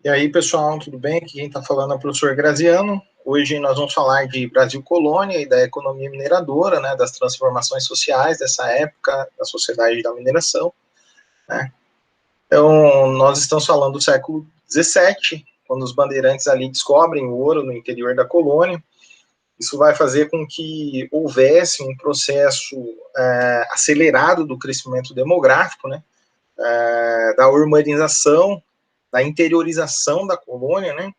E aí, pessoal, tudo bem? Aqui quem está falando é o professor Graziano. Hoje nós vamos falar de Brasil Colônia e da economia mineradora, né, das transformações sociais dessa época da sociedade da mineração, né? Então, nós estamos falando do século XVII, quando os bandeirantes ali descobrem o ouro no interior da colônia. Isso vai fazer com que houvesse um processo acelerado do crescimento demográfico, né, da urbanização, da interiorização da colônia, né?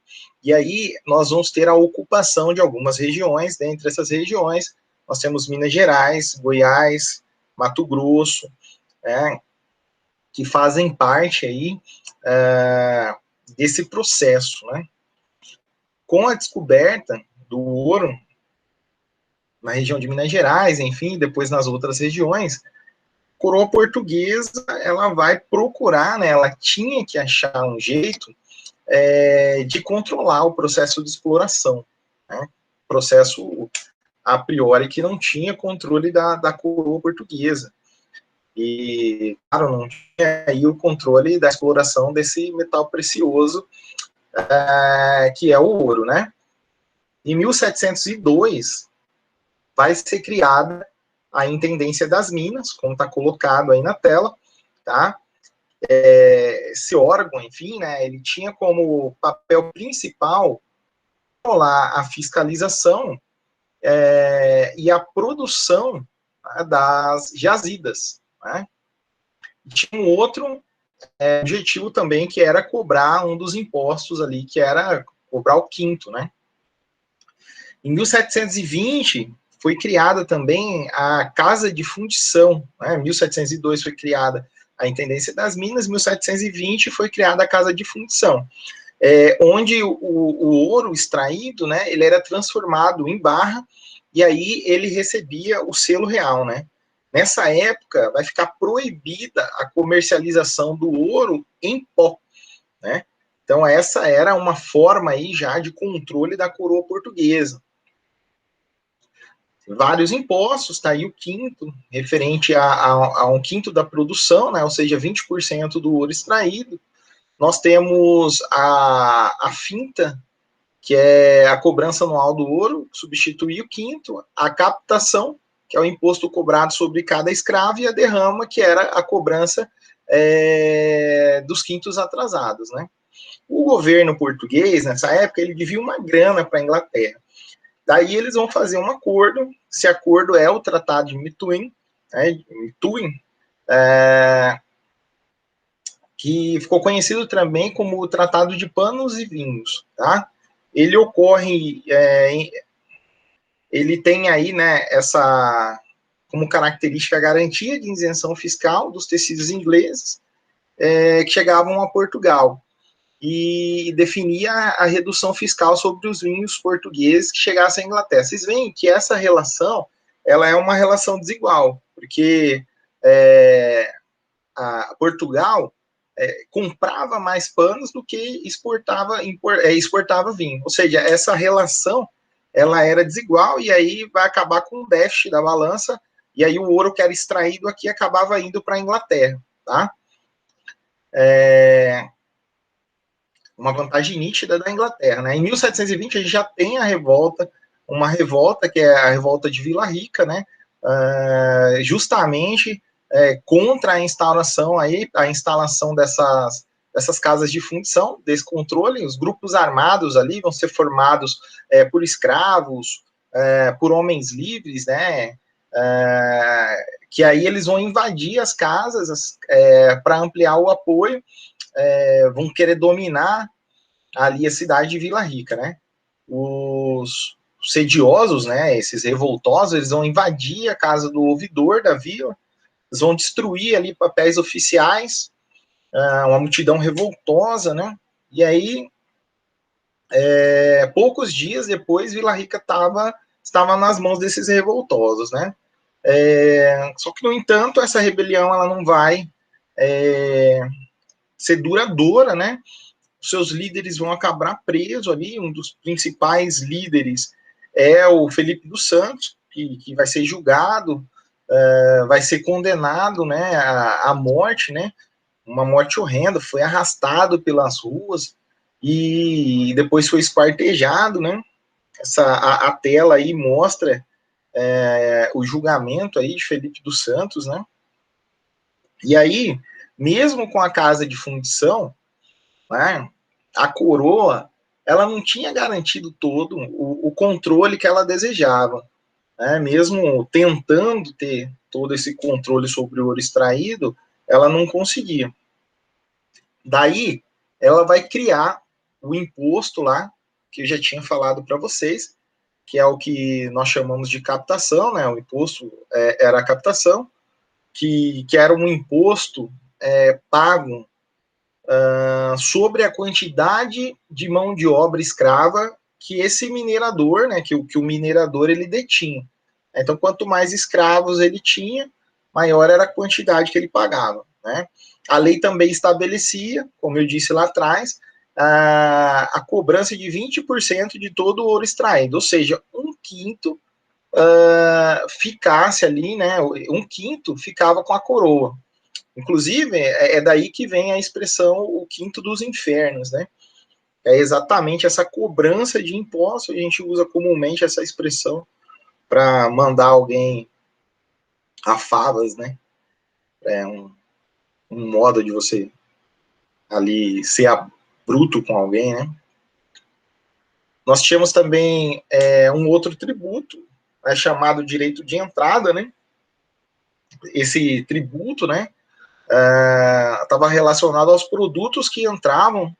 E aí nós vamos ter a ocupação de algumas regiões. Dentre essas regiões, nós temos Minas Gerais, Goiás, Mato Grosso, né, que fazem parte aí desse processo, né? Com a descoberta do ouro na região de Minas Gerais, enfim, depois nas outras regiões, a coroa portuguesa ela vai procurar, né? Ela tinha que achar um jeito de controlar o processo de exploração, né? Processo a priori que não tinha controle da coroa portuguesa. E, claro, não tinha aí o controle da exploração desse metal precioso, que é o ouro, né? Em 1702, vai ser criada a Intendência das Minas, como está colocado aí na tela, tá? Esse órgão, enfim, né, ele tinha como papel principal a fiscalização e a produção, né, das jazidas, né? Tinha um outro objetivo também, que era cobrar um dos impostos ali, que era cobrar o quinto, né? Em 1720, foi criada também a Casa de Fundição, né? Em 1702 foi criada a Intendência das Minas, em 1720 foi criada a Casa de Fundição, onde o ouro extraído, né, ele era transformado em barra, e aí ele recebia o selo real, né? Nessa época, vai ficar proibida a comercialização do ouro em pó, né? Então, essa era uma forma aí já de controle da coroa portuguesa. Vários impostos, tá aí o quinto, referente a um quinto da produção, né? Ou seja, 20% do ouro extraído. Nós temos a finta, que é a cobrança anual do ouro, substituir o quinto, a captação, que é o imposto cobrado sobre cada escravo, e a derrama, que era a cobrança dos quintos atrasados, né? O governo português, nessa época, ele devia uma grana para a Inglaterra. Daí eles vão fazer um acordo, esse acordo é o Tratado de Methuen, né, que ficou conhecido também como o Tratado de Panos e Vinhos, tá? Ele ocorre, ele tem aí, né, essa como característica a garantia de isenção fiscal dos tecidos ingleses que chegavam a Portugal, e definia a redução fiscal sobre os vinhos portugueses que chegassem à Inglaterra. Vocês veem que essa relação, ela é uma relação desigual, porque Portugal comprava mais panos do que exportava vinho. Ou seja, essa relação ela era desigual, e aí vai acabar com o déficit da balança, e aí o ouro que era extraído aqui acabava indo para a Inglaterra, tá? Uma vantagem nítida da Inglaterra, né? Em 1720 a gente já tem uma revolta que é a revolta de Vila Rica, né? Justamente contra a instalação dessas casas de fundição, desse controle. Os grupos armados ali vão ser formados por escravos, por homens livres, né? Que aí eles vão invadir as casas para ampliar o apoio, vão querer dominar ali a cidade de Vila Rica, né? Os sediosos, né, esses revoltosos, eles vão invadir a casa do ouvidor da vila, eles vão destruir ali papéis oficiais, uma multidão revoltosa, né? E aí, poucos dias depois, Vila Rica estava nas mãos desses revoltosos, né? Só que, no entanto, essa rebelião ela não vai ser duradoura, né? Os seus líderes vão acabar presos ali. Um dos principais líderes é o Felipe dos Santos, que vai ser julgado, vai ser condenado, né, à morte, né? Uma morte horrenda, foi arrastado pelas ruas, e depois foi esquartejado, né? A tela aí mostra o julgamento aí de Felipe dos Santos, né? E aí, mesmo com a casa de fundição, né, a coroa, ela não tinha garantido todo o controle que ela desejava, né? Mesmo tentando ter todo esse controle sobre o ouro extraído, ela não conseguia. Daí, ela vai criar o imposto lá, que eu já tinha falado para vocês, que é o que nós chamamos de captação, né? O imposto era a captação, que era um imposto pago sobre a quantidade de mão de obra escrava que esse minerador, né, que o minerador ele detinha. Então, quanto mais escravos ele tinha, maior era a quantidade que ele pagava, né? A lei também estabelecia, como eu disse lá atrás, a cobrança de 20% de todo o ouro extraído, ou seja, um quinto ficasse ali, né? Um quinto ficava com a coroa. Inclusive, é daí que vem a expressão o quinto dos infernos, né? É exatamente essa cobrança de impostos, a gente usa comumente essa expressão para mandar alguém a favas, né? É um modo de você ali ser bruto com alguém, né? Nós tínhamos também um outro tributo, chamado direito de entrada, né? Esse tributo, né? Estava relacionado aos produtos que entravam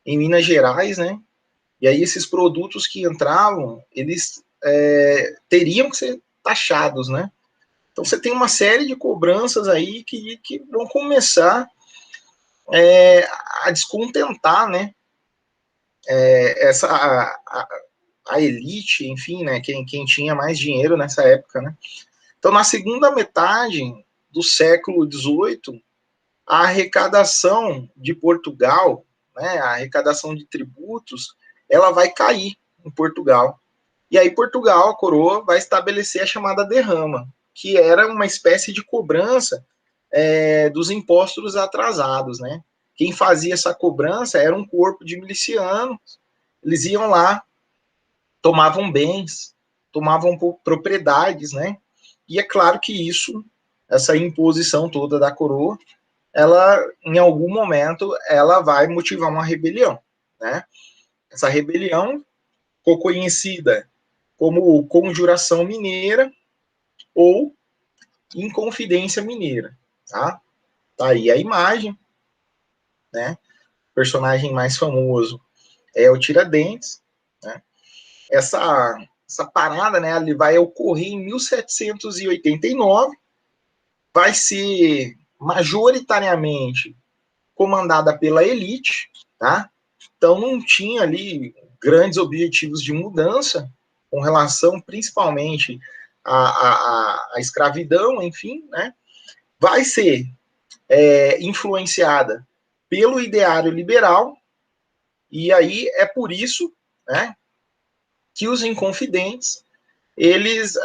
em Minas Gerais, né? E aí esses produtos que entravam, eles teriam que ser taxados, né? Então você tem uma série de cobranças aí que vão começar a descontentar, né? A elite, enfim, né? Quem tinha mais dinheiro nessa época, né? Então na segunda metade do século XVIII, a arrecadação de Portugal, né? A arrecadação de tributos, ela vai cair em Portugal. E aí Portugal, a coroa, vai estabelecer a chamada derrama, que era uma espécie de cobrança dos impostos atrasados, né? Quem fazia essa cobrança era um corpo de milicianos, eles iam lá, tomavam bens, tomavam propriedades, né? E é claro que isso, essa imposição toda da coroa, ela, em algum momento, ela vai motivar uma rebelião, né? Essa rebelião ficou conhecida como Conjuração Mineira ou Inconfidência Mineira, tá? Tá aí a imagem, né? O personagem mais famoso é o Tiradentes, né? Essa parada, né, ele vai ocorrer em 1789, vai ser majoritariamente comandada pela elite, tá? Então não tinha ali grandes objetivos de mudança com relação principalmente à escravidão, enfim, né? Vai ser influenciada pelo ideário liberal, e aí é por isso, né, que os Inconfidentes, eles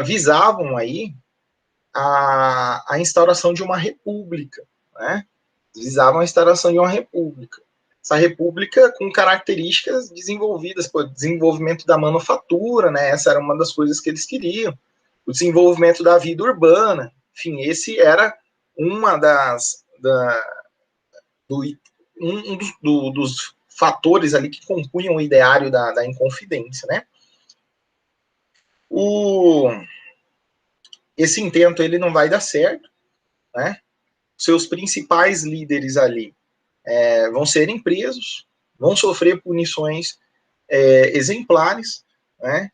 visavam aí a instauração de uma república, né? Visavam a instauração de uma república. Essa república com características desenvolvidas, por desenvolvimento da manufatura, né? Essa era uma das coisas que eles queriam. O desenvolvimento da vida urbana, enfim, esse era uma dos fatores ali que compunham o ideário da Inconfidência, né? Esse intento ele não vai dar certo, né? Seus principais líderes ali vão serem presos, vão sofrer punições exemplares, né?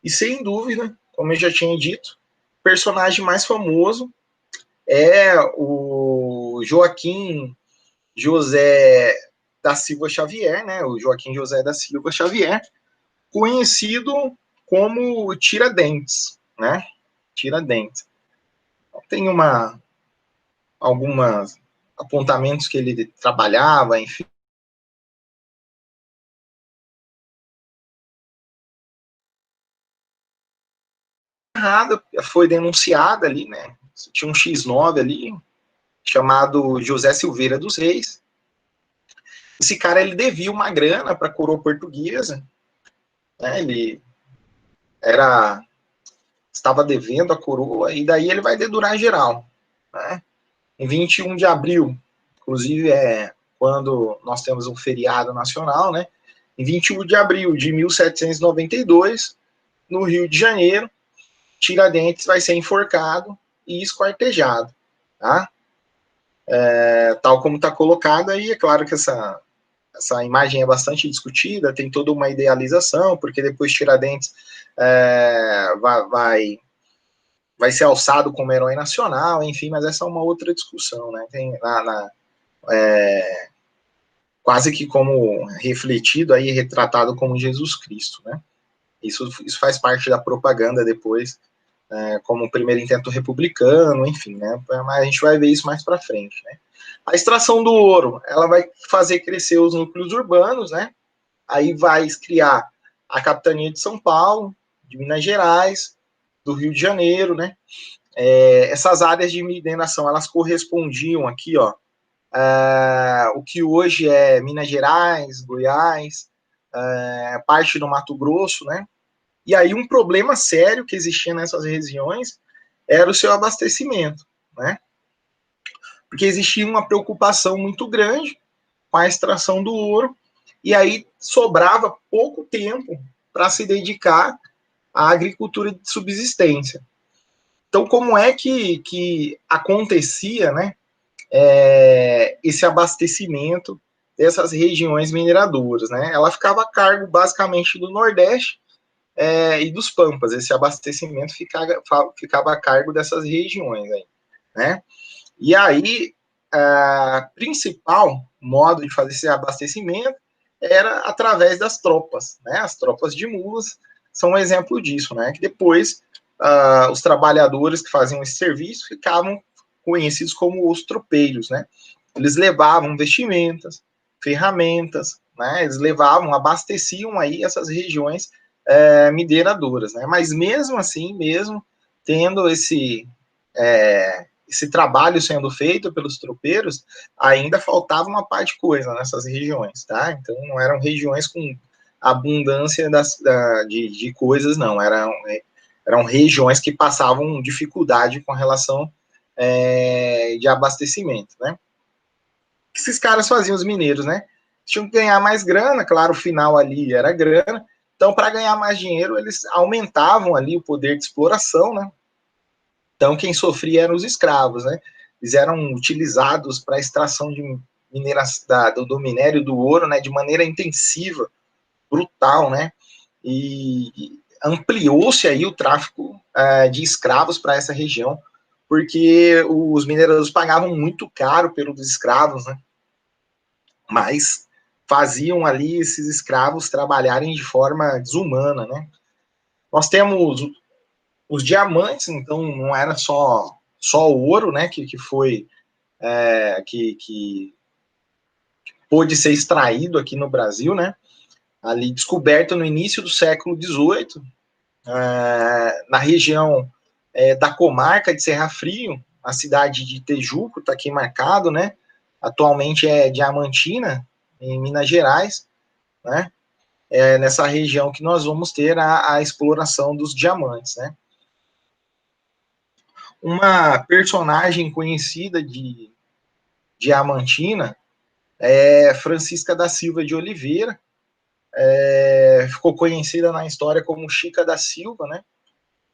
E sem dúvida, como eu já tinha dito, o personagem mais famoso é o Joaquim José da Silva Xavier, né? O Joaquim José da Silva Xavier, conhecido como Tiradentes, né? Tiradentes. Tem alguns apontamentos que ele trabalhava, enfim. Errada, foi denunciada ali, né? Tinha um X9 ali, chamado José Silveira dos Reis. esse cara, ele devia uma grana para a coroa portuguesa, né? Ele estava devendo a coroa, e daí ele vai dedurar geral, né? Em 21 de abril, inclusive é quando nós temos um feriado nacional, né? Em 21 de abril de 1792, no Rio de Janeiro, Tiradentes vai ser enforcado e esquartejado, tá? Tal como está colocado aí, é claro que essa imagem é bastante discutida, tem toda uma idealização, porque depois Tiradentes vai ser alçado como herói nacional, enfim, mas essa é uma outra discussão, né? Tem quase que como refletido aí, retratado como Jesus Cristo, né? Isso faz parte da propaganda depois, como o primeiro intento republicano, enfim, né? Mas a gente vai ver isso mais para frente, né? A extração do ouro, ela vai fazer crescer os núcleos urbanos, né? Aí vai criar a capitania de São Paulo, de Minas Gerais, do Rio de Janeiro, né? Essas áreas de mineração, elas correspondiam aqui, ó, o que hoje é Minas Gerais, Goiás, parte do Mato Grosso, né? E aí um problema sério que existia nessas regiões era o seu abastecimento, né? Porque existia uma preocupação muito grande com a extração do ouro, e aí sobrava pouco tempo para se dedicar à agricultura de subsistência. Então, como é que acontecia, né, esse abastecimento dessas regiões mineradoras, né? Ela ficava a cargo basicamente do Nordeste e dos Pampas. Esse abastecimento ficava a cargo dessas regiões aí, né? E aí, principal modo de fazer esse abastecimento era através das tropas, né? As tropas de mulas são um exemplo disso, né? Que depois os trabalhadores que faziam esse serviço ficavam conhecidos como os tropeiros, né? Eles levavam vestimentas, ferramentas, né? Eles levavam, abasteciam aí essas regiões mineradoras, né? Mas mesmo assim, mesmo tendo esse trabalho sendo feito pelos tropeiros, ainda faltava uma parte de coisa nessas regiões, tá? Então não eram regiões com abundância de coisas, não. Eram regiões que passavam dificuldade com relação de abastecimento, né? O que esses caras faziam, os mineiros, né? Tinham que ganhar mais grana, claro, o final ali era grana. Então, para ganhar mais dinheiro, eles aumentavam ali o poder de exploração, né? Então, quem sofria eram os escravos, né? Eles eram utilizados para a extração de do minério do ouro, né? De maneira intensiva, brutal, né? E ampliou-se aí o tráfico de escravos para essa região, porque os mineradores pagavam muito caro pelos escravos, né? Mas faziam ali esses escravos trabalharem de forma desumana, né? Nós temos os diamantes, então não era só o ouro, né, que foi que pôde ser extraído aqui no Brasil, né? Ali descoberto no início do século XVIII, na região da comarca de Serra Frio, a cidade de Tejuco, está aqui marcado, né? Atualmente é Diamantina, em Minas Gerais, né? Nessa região que nós vamos ter a exploração dos diamantes, né? Uma personagem conhecida de Diamantina é Francisca da Silva de Oliveira, ficou conhecida na história como Chica da Silva, né?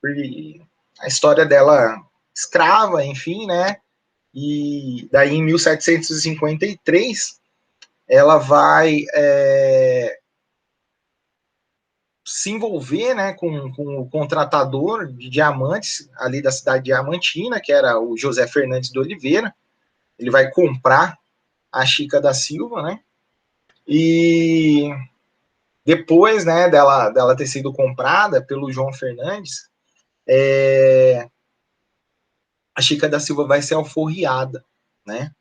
E a história dela escrava, enfim, né? E daí em 1753 ela vai se envolver, né, com o contratador de diamantes ali da cidade de Diamantina, que era o José Fernandes de Oliveira. Ele vai comprar a Chica da Silva, né? E depois, né, dela ter sido comprada pelo João Fernandes, a Chica da Silva vai ser alforriada, né?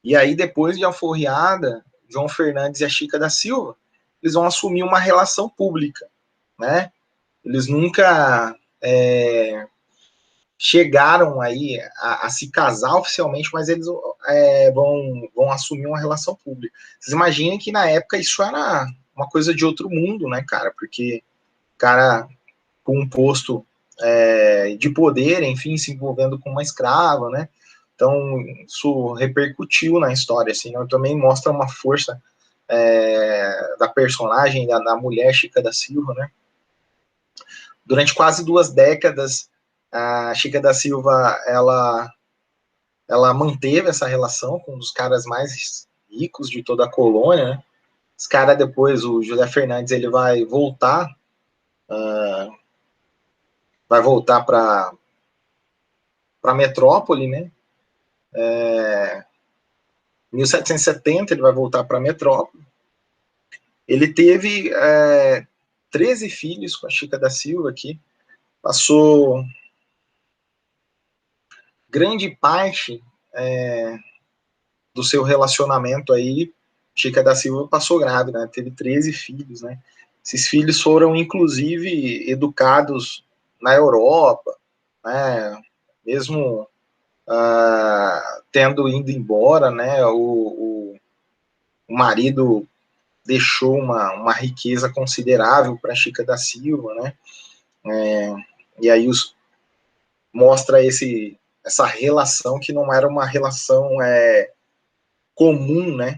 E aí, depois de alforriada, João Fernandes e a Chica da Silva, eles vão assumir uma relação pública, né? Eles nunca chegaram aí a se casar oficialmente, mas eles vão assumir uma relação pública. Vocês imaginem que na época isso era uma coisa de outro mundo, né, cara? Porque o cara com um posto de poder, enfim, se envolvendo com uma escrava, né? Então, isso repercutiu na história, assim, né? Também mostra uma força da personagem, da mulher Chica da Silva, né? Durante quase 2 décadas, a Chica da Silva, ela manteve essa relação com um dos caras mais ricos de toda a colônia, né? Esse cara depois, o José Fernandes, ele vai voltar para Metrópole, né? Em 1770 ele vai voltar para Metrópole. Ele teve 13 filhos com a Chica da Silva aqui, passou grande parte do seu relacionamento aí, Chica da Silva passou grávida, né? Teve 13 filhos, né? Esses filhos foram, inclusive, educados na Europa, né? Mesmo tendo ido embora, né? O marido deixou uma riqueza considerável para Chica da Silva, né? E aí mostra essa relação que não era uma relação comum, né?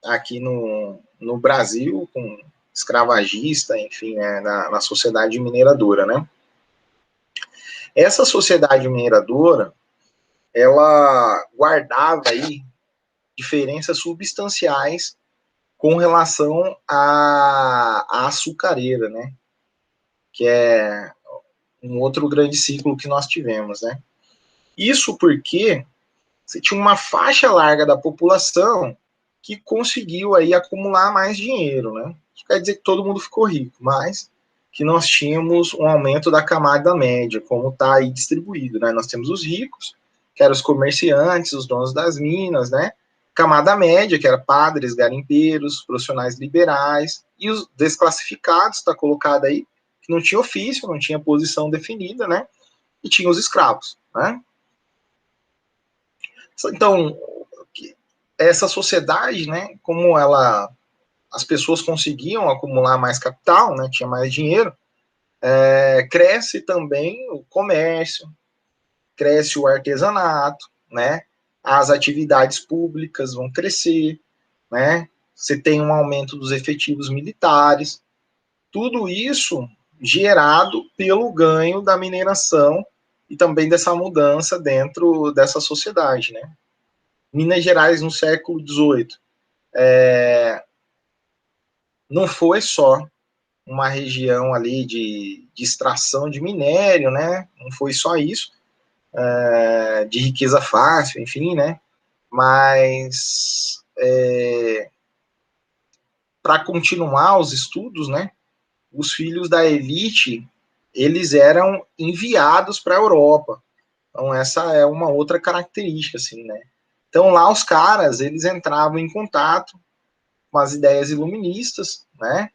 Aqui no Brasil, com escravagista, enfim, na sociedade mineradora, né? Essa sociedade mineradora, ela guardava aí diferenças substanciais com relação à açucareira, né? Que é um outro grande ciclo que nós tivemos, né? Isso porque você tinha uma faixa larga da população que conseguiu aí acumular mais dinheiro, né? Isso quer dizer que todo mundo ficou rico, mas que nós tínhamos um aumento da camada média, como está aí distribuído, né? Nós temos os ricos, que eram os comerciantes, os donos das minas, né? Camada média, que era padres, garimpeiros, profissionais liberais, e os desclassificados, está colocado aí, que não tinha ofício, não tinha posição definida, né? E tinha os escravos, né? Então, essa sociedade, né, como as pessoas conseguiam acumular mais capital, né, tinha mais dinheiro, cresce também o comércio, cresce o artesanato, né, as atividades públicas vão crescer, né, você tem um aumento dos efetivos militares, tudo isso gerado pelo ganho da mineração e também dessa mudança dentro dessa sociedade, né. Minas Gerais no século XVIII não foi só uma região ali de extração de minério, né? Não foi só isso, de riqueza fácil, enfim, né? Mas para continuar os estudos, né? Os filhos da elite eles eram enviados para a Europa. Então essa é uma outra característica, assim, né? Então lá os caras eles entravam em contato com as ideias iluministas, né?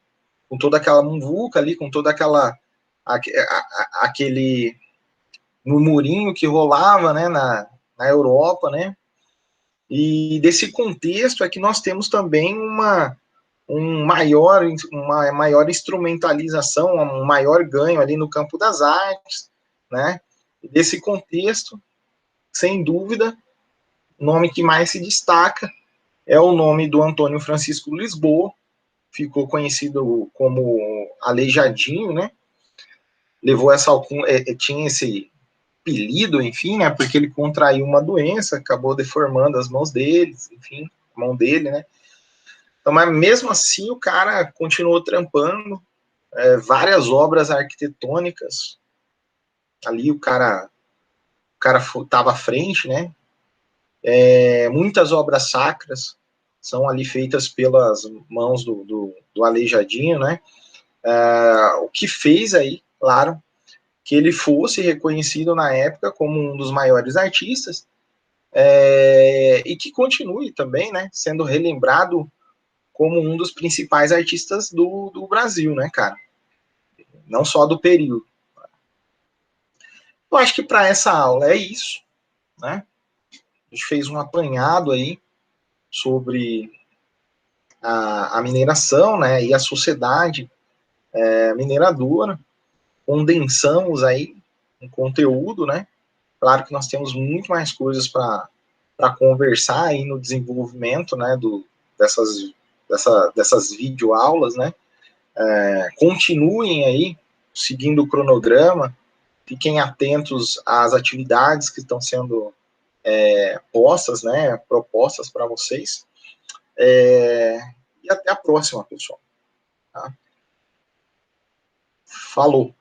Com toda aquela muvuca ali, com toda aquele murmurinho que rolava, né, na Europa, né? E desse contexto é que nós temos também uma maior instrumentalização, um maior ganho ali no campo das artes, né? E desse contexto, sem dúvida, o nome que mais se destaca é o nome do Antônio Francisco Lisboa, ficou conhecido como Aleijadinho, né? Levou essa tinha esse apelido, enfim, né? Porque ele contraiu uma doença, acabou deformando as mãos dele, enfim, a mão dele, né? Então, mas mesmo assim o cara continuou trampando várias obras arquitetônicas. Ali o cara estava à frente, né? Muitas obras sacras são ali feitas pelas mãos do Aleijadinho, né? O que fez aí, claro, que ele fosse reconhecido na época como um dos maiores artistas e que continue também, né, sendo relembrado como um dos principais artistas do Brasil, né, cara? Não só do período. Eu acho que para essa aula é isso, né? A gente fez um apanhado aí sobre a mineração, né, e a sociedade mineradora. Condensamos aí um conteúdo, né? Claro que nós temos muito mais coisas para conversar aí no desenvolvimento, né, dessas videoaulas, né? Continuem aí seguindo o cronograma, fiquem atentos às atividades que estão sendo postas, né, propostas para vocês. E até a próxima, pessoal. Tá? Falou!